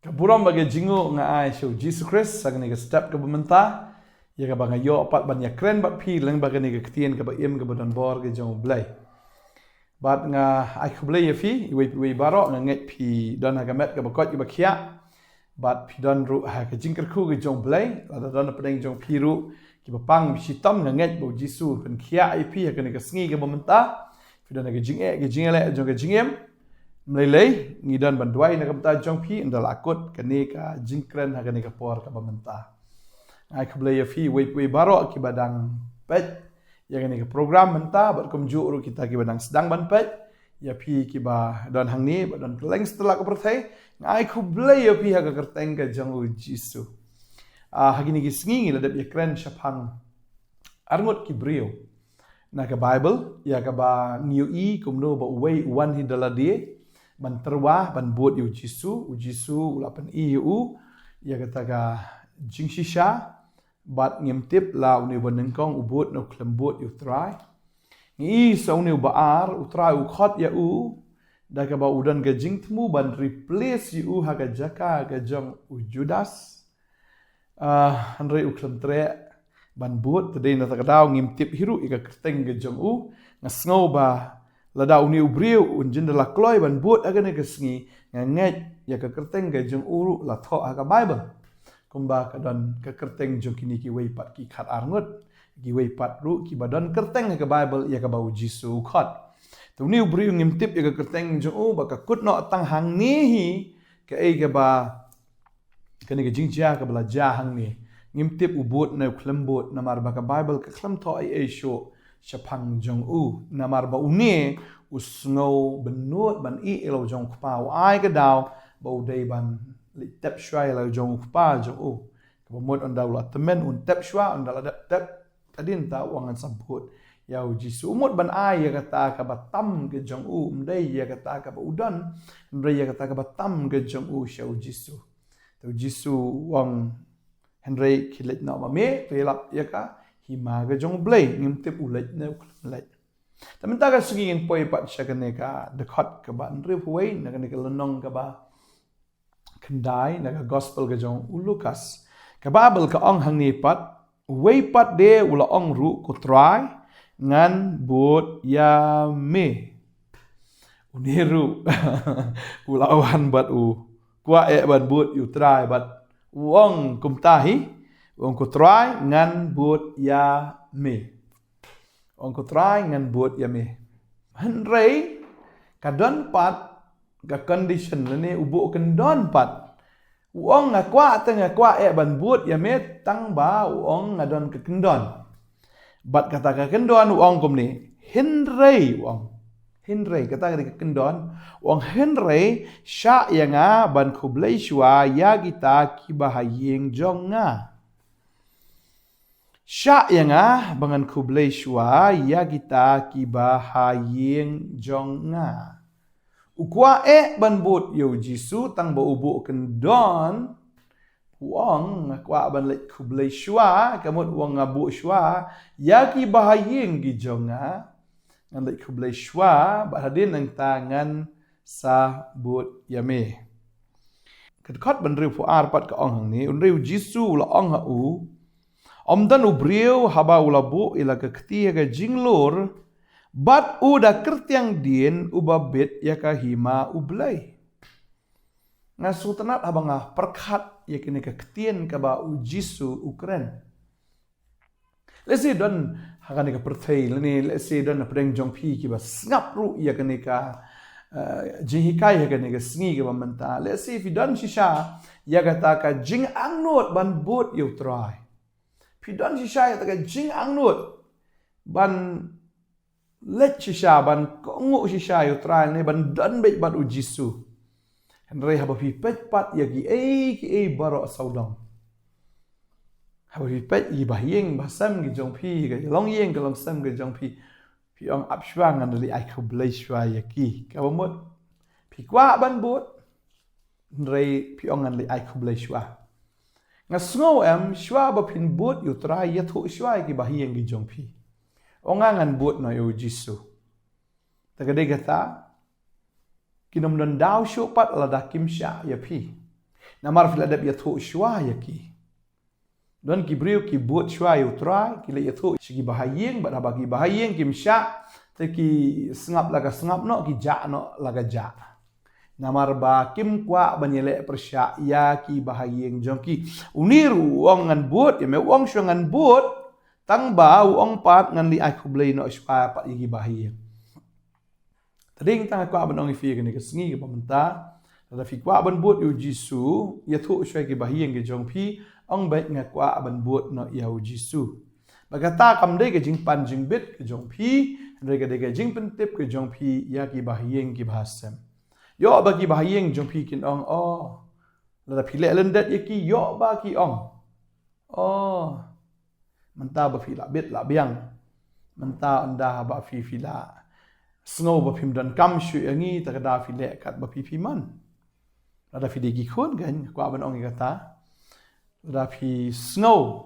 Kaburam bagi jingu ngai show Jesus Christ sagani ke step ke bementa ya ka banga yo apat ban ya kren bat pi leng bagani ke ketien ke ba im ke badan bor ke jong blai bat nga ai khublai ya fi we baro nga nget pi don ha gamet ke bakot ke bakhia bat pi don ru ha ke jingker khu ke jong blai la don pedeng jong pi ru ki bapang bi sitam nga nget bo Jesus kan khia ai pi ha ke ke sngi ke bementa pi don ke jingele jong ke jingem Mlelei ngidan banduai na kamta jong pi ndal akut kani ka jingkren ha kani ka por ka bamenta ai khablei fi we baro ki badang pet ya kani ka program menta bar kumju ru kita ki badang sedang ban pet ya pi ki ba don hang ni ba don keleng setelah ka perthai ai khablei fi ha ka kerteng ka jong jisu hagini ki sngi ladap ya kren shapang arngot ki brio na ka bible ya ka ba new e kumno ba we one hidaladi ban terwah ban buat yu jisu ulapan iu ya kata ka jingshisha bat ngimtip la uni banengkong ubut no klembut yu trai ngi so uni baar utrai u khot ya u da ka ba udan ga jingtmu ban replace yu ha ka jaka ga jong u judas Hynrei u klemtre ban buat tadei na takadaw ngimtip hiru ika kerteng ga jong u ngasngau ba lada uni ubriu unjin la kloi ban buat agane kesngi nganget ya ka kerteng ga jong uru la tho aga bible kumba ka don ka kerteng jong kini ki wei pat ki khat arngut ki wei pat ru ki badon kerteng ga bible ya ka bau jisu khat tu ni ubriu ngimtip ya ka kerteng jong u ba ka kut no tang hang ni hi ka ei ga ba kani ga jingjia ka bla ja hang ni ngimtip ubut na klembut na mar ba ka bible ka klam tho ai sho Shapang jong u namar ba uni usngau benut ban i elo jong kpa ai ka daw ba udai ban li tep shwai elo jong kpa jong u ka mod on daw la temen un tep shwa on dal tep adin ta wangan sabut ya jisu mod ban ai ya kata ka batam ke jong u mdai ya kata ka ba udan mdai ya kata ka batam ke jong u shau jisu tu jisu wang Hynrei kilet na ma me pelap ya ka hima ga jong blai ngimtip ulet na ulet tamenta ka singin poi pat siya kane ka dekot ka ba nri huwei na kane ka lenong ka ba kendai na ka gospel ka jong ulukas ka babel ka ong hang ni pat wei pat de ula ong ru ko trai ngan bot ya me uniru ula wan bat u kwa e ban bot yu trai bat wong kumtahi Wong ko try ngan buat ya me. Wong ko try ngan buat ya me. Hynrei kadon pat ga condition ni ubu kendon pat. Wong ngakwa tengah kwa ban buat ya me tang ba wong ngadon ke kendon. Bat kata ke kendon wong kum ni Hynrei wong. Hynrei kata ke kendon wong Hynrei sya yang ban khublai shwa ya kita ki bahayeng jong nga. Syak yang bangan khublai shwa ya kita ki bahayeng jong nga. Ukwa ban but yo jisu tang ba ubu kendon wong kwa ban lek khublai shwa kamut wong ngabu shwa ya ki bahayeng gi jong nga. Ngan lek khublai shwa ba hadin nang tangan sa but yame. Kedkot ban riu fu arpat ka ong hang ni unriu jisu la ong ha u Omdan ubriu haba ulabu ila ke ketia ke jinglur bat uda kertiang din ubabit ya ka hima ublai. Ngasutanat habang perkat ya kini ke ketien ka ba ujisu ukren. Lesi don hakani ka perthai leni lesi don pedeng jong pi ki ba ngap ru ya kini ka jihikai ya kini ka sngi ka ba menta. Lesi fi don shisha ya kata ka jing angnut ban but yu trai. Pidon shisha ya taka jing angnut ban let shisha ban kongu shisha yu trai ni ban dan bet bat ujisu Hynrei haba pi pet pat ya ki baro saudong haba pi pet yi bahyeng basam gi jong pi ga long yeng ga long sam ga jong pi ong ap shwang an li ai khublai shwa ya ki ka bomot pi kwa ban bot Hynrei pi ong an li ai khublai shwa Ngasngo shwa ba pin but yu trai ya thu shwa ki bahiyeng gi jong pi. Ongangan but no yu jisu. Tagade gata kinom don daw shu pat la da kim sha ya pi. Namar fila dap yatho shwa yaki. Don ki brio ki buat shwa yu trai ki le yatho shigi bahayeng ba bagi bahayeng kim sha te ki sengap laga sengap no ki ja no laga ja. Namar ba kim kwa banyele persya ya ki bahayeng jongki uniru wong ngan buat ya me wong shwa ngan buat tang ba wong pat ngan li ai khublei no shwa pat yigi bahayeng. Tading tang kwa banong ifi ke ni ke sengi ke pamenta da fi kwa ban buat yu jisu yatho shwa ki bahayeng ke jongpi ông bệ ngạc qua bần buộc nó yêu Giêsu. Và cái ta cầm đây cái chính pan chính biết cái dòng phi, rồi cái chính phân tiếp cái dòng phi, ya cái bà hiền cái bà xem. Yo ba cái bà hiền dòng phi kinh ông, là phi lệ lên đất cái yo ba cái ông, mình ta bà phi là biết là biang, mình ta anh đa bà phi là snow bà phim đàn cam shui nghi ta cái đa phi lệ cắt bà phi man, là phi đi cái khôn cái qua bên ông cái ta. Rapi snow,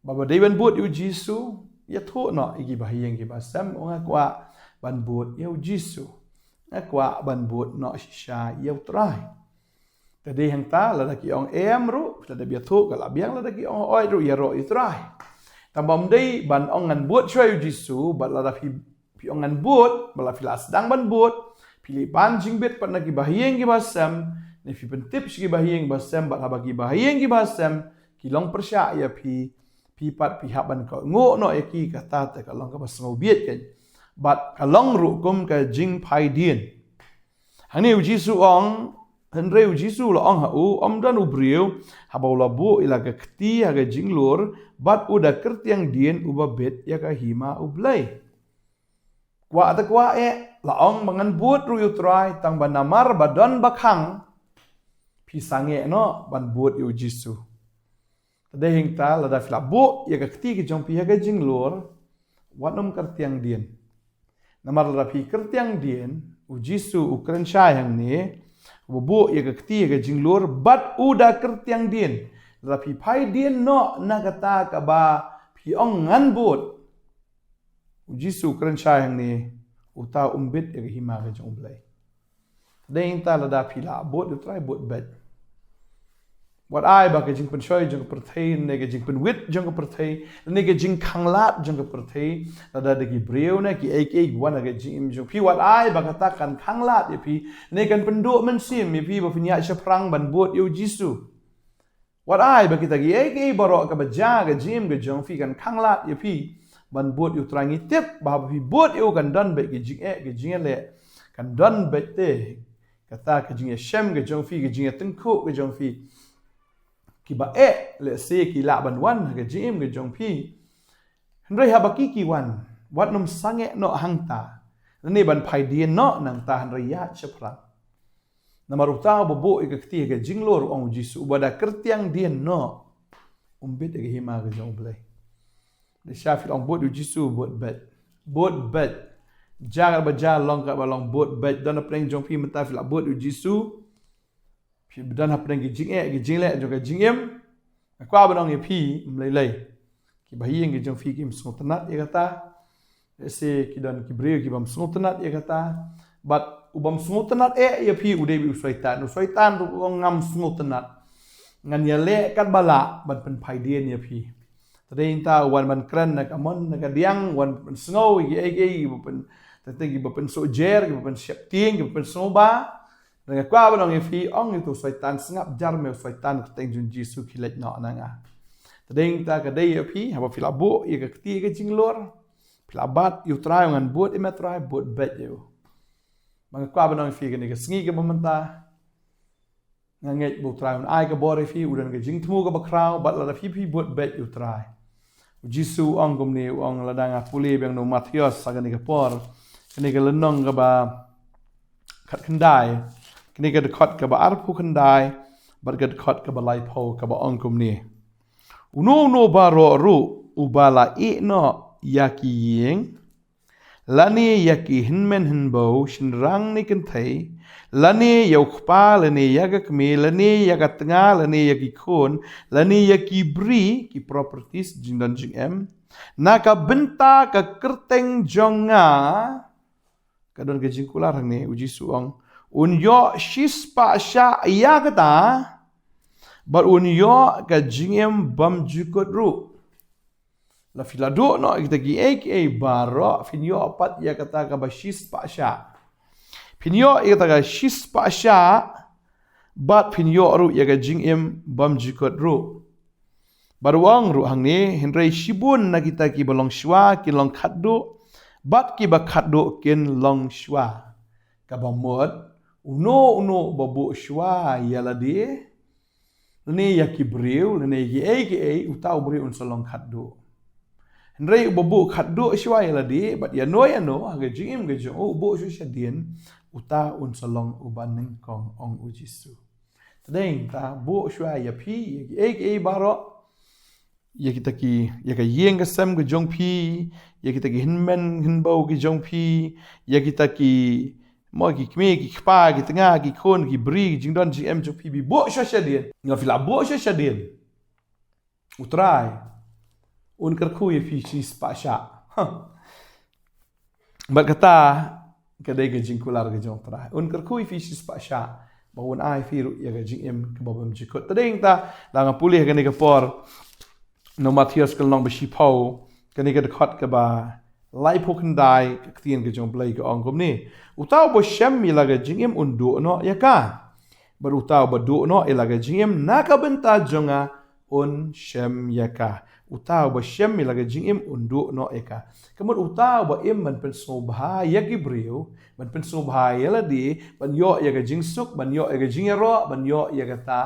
bapa David buat yu Giêsu, ya thua no igi bahayeng ki basam onga kwa ban buat yu Giêsu, kwa ban buat no shisha yu trai. Tadi hang ta la ki ong em ru, la da thua ka la biang la ki ong oi ru ya ro yu trai. Tambam dei ban ong ngan buat shwa yu Giêsu, bat la pi ong ngan buat, bala fila sedang ban buat, pilih ban jingbet pat na ki bahayeng ki basam. Ni fi pentip sigi bahayeng basam bat bagi bahayeng ki basam kilong persya ya pi pat pi haban ko ngo no eki kata ta kalong ka basngo biet kan bat kalong ru kum ka jing pai dien hani Giêsu ong Hynrei Giêsu lo ong ha u om dan ubriu habaula bu ila ka kti ha ga jing lur bat uda kertiang dien uba bet ya ka hima ublai kwa ta kwa la ong mangan buat ru yu trai tang banamar badon bakhang pisange no ban buat yu Giêsu. Tadi hing ta la da fila bu ya ka kti ki jong pi ha ga jing lor wanom kertiang dien. Namar la pi kertiang dien u Giêsu u kren shai hang ni bu ya ka kti ha ga jing lor bat u da kertiang dien. La pi pai dien no na kata ka ba pi ong ngan buat. U Giêsu kren shai hang ni u ta umbit ya ka hima ga jong blai. Deng ta la da pila buat yu trai buat bet. Wat ai ba ke jing pen shoy jong perthei ne ke jing pen wit jong perthei ne ke jing khanglat jong perthei la da de ki breu ne ki ek wan ke jing im jong pi wat ai ba kata kan khanglat ye pi ne kan pen do men sim ye pi ba finya shaprang ban buat yu Giêsu. Wat ai ba kita ki ek baro ka ba ja ke jim ke jong fi kan khanglat ye pi ban buat yu trai ngi tip ba pi buat yu kan don be ke jing le kan don be te kata ke jing shem ke jong fi ke jing tengku ke jong fi ki ba le se ki la ban wan ke jim ke jong fi Hynrei ha ba ki wan wat nom sange no hangta ne ban pai dien no nang ta Hynrei ya chapra namaru ta bo bo ke kti ke jing lor ong Giêsu bada kertiang dien no umbit ke hima ke jong blai de shafil ong bot yu Giêsu bot bet jangan baca long kat balong bot bet dan apa yang jong pi mentah fila bot yu Giêsu pi dan apa yang gijing le jong gijingem aku abanong ye pi mlei ki bahiyeng ki jong fi ki msngotanat ye kata se ki dan ki breu ki bam sngotanat ye kata bat ubam sngotanat ye pi ude bi usaitan ru ngam sngotanat ngan ye le kat bala ban pen pai dien ye pi tadeng ta wan ban kran nak amon nak diang wan pen snow ye pen tapi kita pen sojer, kita pen syakting, kita pen soba. Dengan kau abang yang fi, orang itu syaitan sengap jar me syaitan keteng jun Giêsu kilat nak nanga. Tadeng ta kadai ya fi, haba fi labu, ya keti ke jinglor, fi labat, you try ngan buat try buat bet you. Maka kau abang yang fi kene ke sengi ke mementa, nganget buat try on ai ke bore fi, udan ke jing temu ke bakrau, bat la fi buat bet you try. Giêsu orang kumni, orang ladang apuli yang no Matius sagani ke por. Kini ke lenong ke ba kat kendai, kini ke dekat ke ba arpu kendai, bar ke dekat ke ba laipo ke ba ongkum ni. Uno ba ru ubala no yaki yeng, lani yaki hinmen hinbo shinrang ni kentai, lani yaukpa lani yagak me lani yagat tengah lani yaki kon, lani yaki bri ki properties jindan jing em, naka benta ke kerteng jonga. Kadon ke jingkular ni uji suang unyo shispa sya ya kata But unyo ka jingem bam jukut ru. La filado no kita gi baro finyo apat ya kata ka bashis pasha. Finyo ya kata ka shis pasha but finyo ru ya ka jingem bam jukut ru. Baruang ru hang ni Hynrei shibun na kita ki balong shwa ki long khaddo but ki ba khaddo kin long shwa. Ka bamod uno babu shwa ya la di. Lene ya ki breu lene gi utau breu un salong khaddo. Hynrei babu khaddo shwa ya la di but ya no haga jingem ge jo ubo shu shadien uta un salong ubaneng kong ong ujisu. Tadeng ta bu shwa ya pi gi baro ya kita ki ya ka yeng ka sam ke jong pi ya kita ki hinmen hinbau ki jong pi ya kita ki mo ki kme ki kpa ki tengah ki khon ki bri jing don jing em jong pi bi bo sha shadien nga fila bo sha shadien utrai un kar khu ye pi chi spa sha ba kata ka dai ke jing kular ke jong trai un kar khu ye pi chi spa sha ba un ai fi ru ya ka jing em ke babam jikot tadeng ta la nga pulih ka ne ka por no Matthias kal nong beshi pau kani ka dekat ka ba lai pokan dai ka tien ka jong blai ka ong kom ni utau bo shem mi laga jingem undu no ya ka bar utau ba du no ilaga jingem na ka benta jonga un shem ya ka utau ba shem mi laga jingem undu no ya ka kamut utau ba im man pen so bha ya ki breu man pen so bha ya la di ban yo ya ka jing suk ban yo ya ka jing ro ban yo ya ka ta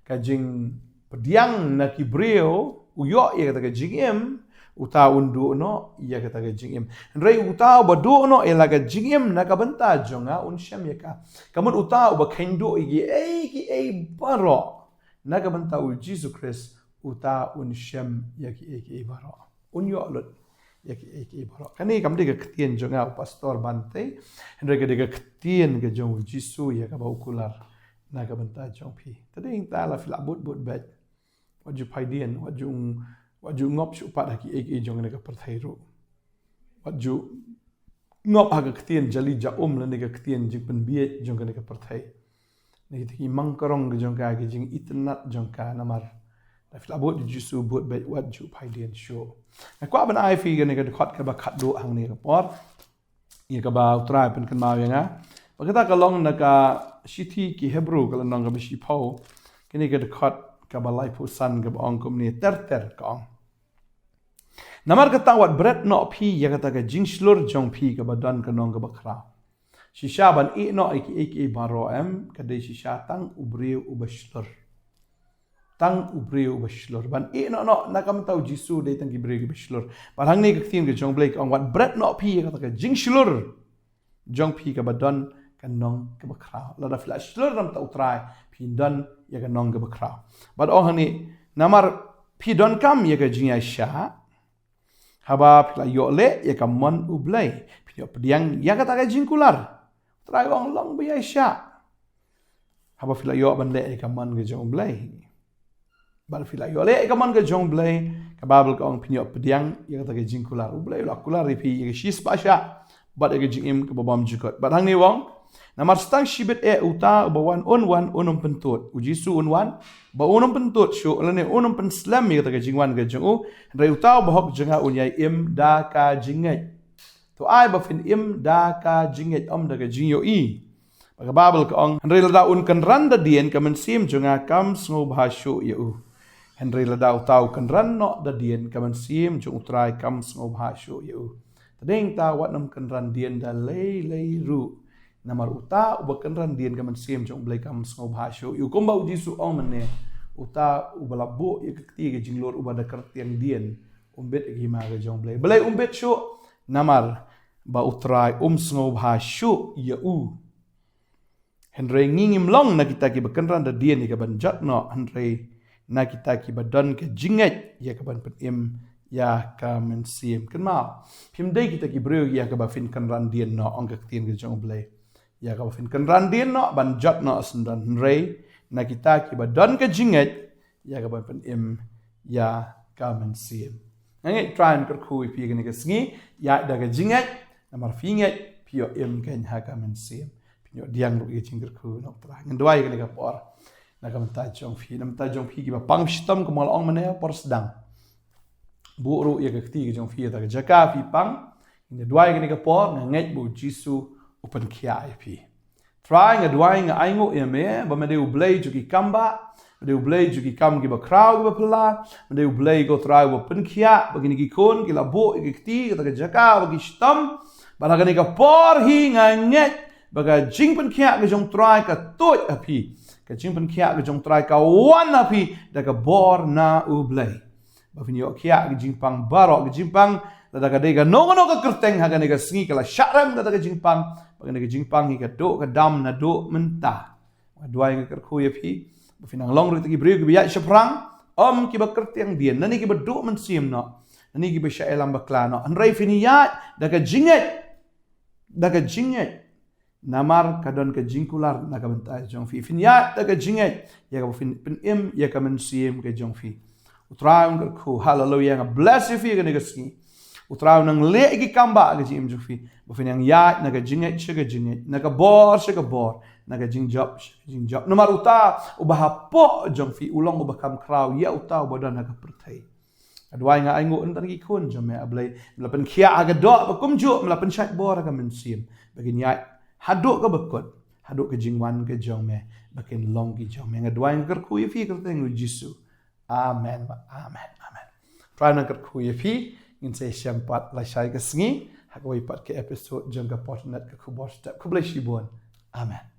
ka jing pediang na ki breu uyo ya kata ke jingem uta undu no ya kata ke jingem Hynrei uta badu no ela ke jingem na ka benta jonga un shem ya ka kamun uta ba kendo igi ki baro na ka benta u Jesus Christ uta un shem ya ki baro un yo lot ya ki baro kani kam de ke tien jonga pastor Bantei Hynrei ke de ke tien ke jong Jesus ya ka ba ukular na ka benta jong pi tading ta la filabut but bet waju paidian waju ngop shu pat haki jong ne ka perthai ro waju ngop ha ka ktien jali ja la ne ka ktien jing pen bie jong ne ka perthai ne ki mangkarong jong ka ki jing itnat jong ka namar la fil abot jisu bot be waju paidian sho na kwa ban ai fi ne ka khot ka ba khat do hang ne ka por ye ka ba utrai pen kan ma yenga bagata ka long na ka shithi ki hebrew ka nang ka bi shi phau kini ka khot kabalai pusan ke bang kom ni ter kong namar kata wat bread no pi ya kata ke jingslur jong pi ke badan ke nong ke bakra shisha ban i no iki baro em ke de shisha tang ubriu ubashlur ban i no na kam tau jisu de tang ibriu ubashlur parang ni ke tin ke jong blake on wat bread no pi ya kata ke jingslur jong pi ke badan ke nong ke bakra la da flash slur ram tau trai pindan ya ka nong ke bakra but oh ni namar pidon kam ya ka jinga sha haba pla yo le ya ka mon ublai pio pediang ya ka ta ka jingkular trai ong long bi sha haba pla yo ban le ya ka mon ke jong blai bal pla yo le ya ka mon ke jong blai ka babel ka ong pio pediang ya ka ta ka jingkular ublai la kular pi ya ka shis pa sha but ya ka jingim ke babam jukot but hang ni wong namar stang shibet uta bawan unum pentut ujisu unwan ba unum pentut shu lane unum pen slam mi kata jingwan ke jungu Hynrei uta bahok jenga unyai im da ka jinget to ai ba fin im da ka jinget om da ka jingyo i ba babel ka ong Hynrei la un kan ran da dien ka men sim junga kam sngo bha shu yu Hynrei la uta kan ran no da dien ka men sim jung utrai kam sngo bha shu yu tadeng ta wat nam kan ran dien da lei ru namar uta ubakan ran dien kaman sim jong blai kam sngo bhasho yu komba ujisu ong mane uta ubalabo ye kti ge jinglor ubada kartiang dien umbet gi ma ge jong blai umbet sho namar ba utrai sngo bhasho ya u Hynrei ngingim long na kita ki bakan ran da dien ni ka ban jat no Hynrei na kita ki badan ke jinget ya ka ban petim ya ka men sim kan ma phim dei kita ki breu ya ka ba fin kan ran dien no ong ka tien ge jong blai ya ka fin kan ran din no ban jot no sendan Hynrei na kita ki badan ke jinget ya ka ban pen im ya ka men sim ngai try kar khu pi ge ne ke sngi ya da ke jinget namar finget pio im ken ha ka men sim pio diang ru ge jing kar khu no tra ngan dwai ge ne ka por nak mentai jong fi nam tai jong fi ki ba pang sistem ke mal ong mana por sedang bu ru ya ke ti ke jong fi ta ke jaka fi pang in dwai ke ni ke por ngai bu jisu open kia fi try dwai nga ai ngo ya me ba me de blai ju ki kamba de blai ju ki kam ki ba crowd ba pala de blai go try ba pen kia ba ki kon ki la bu ke ti ta ke jaka ba ki sistem ba na ke ni ke por hi nga ngai ba ga jing pen kia ke jong try ka toi a fi ka jing pen kia ke jong try ka wan a fi da ka bor na u blai ba fin yo kia ke jing pang baro ke jing pang da ka de ga no ka kerteng ha ka ne ka singi ka la sharam da ka jing pang ba ne ka jing pang hi ka do ka dam na do menta dua ke ker khu ye fi ba fin ang long ri ki bri ke biya shaprang ki ba kerteng bien nani ki ba do men sim no nani ki ba sha elam ba kla no Hynrei fin ya da ka jinget namar kadon ke jingkular na ka bentai jong fi fin ya da ka jinget ya ka fin pen im ya ka men sim ke jong fi utra ung ku hallelujah nga bless you fi ke ne ka ski utra nang le ki kamba ke jim jong fi ba fin yang ya na ka jinget na ka bor na ka jing job namar uta ubah po jong fi ulong ubah kam kraw ya uta bodan na ka pertai adwai nga ai ngo entar ki kun jom ya ablai melapen kia aga do ba kum ju melapen chat bor ka men sim bagin ya haduk ke bekut haduk ke jingwan ke jong me bakin long ki jong me ngadwai ker ku ye fi ker teng jisu amen try na ker ku ye fi in se sempat la shai ke sngi hakoi pat ke episode jong ka Potternet ke Khubor step ku bless you bon amen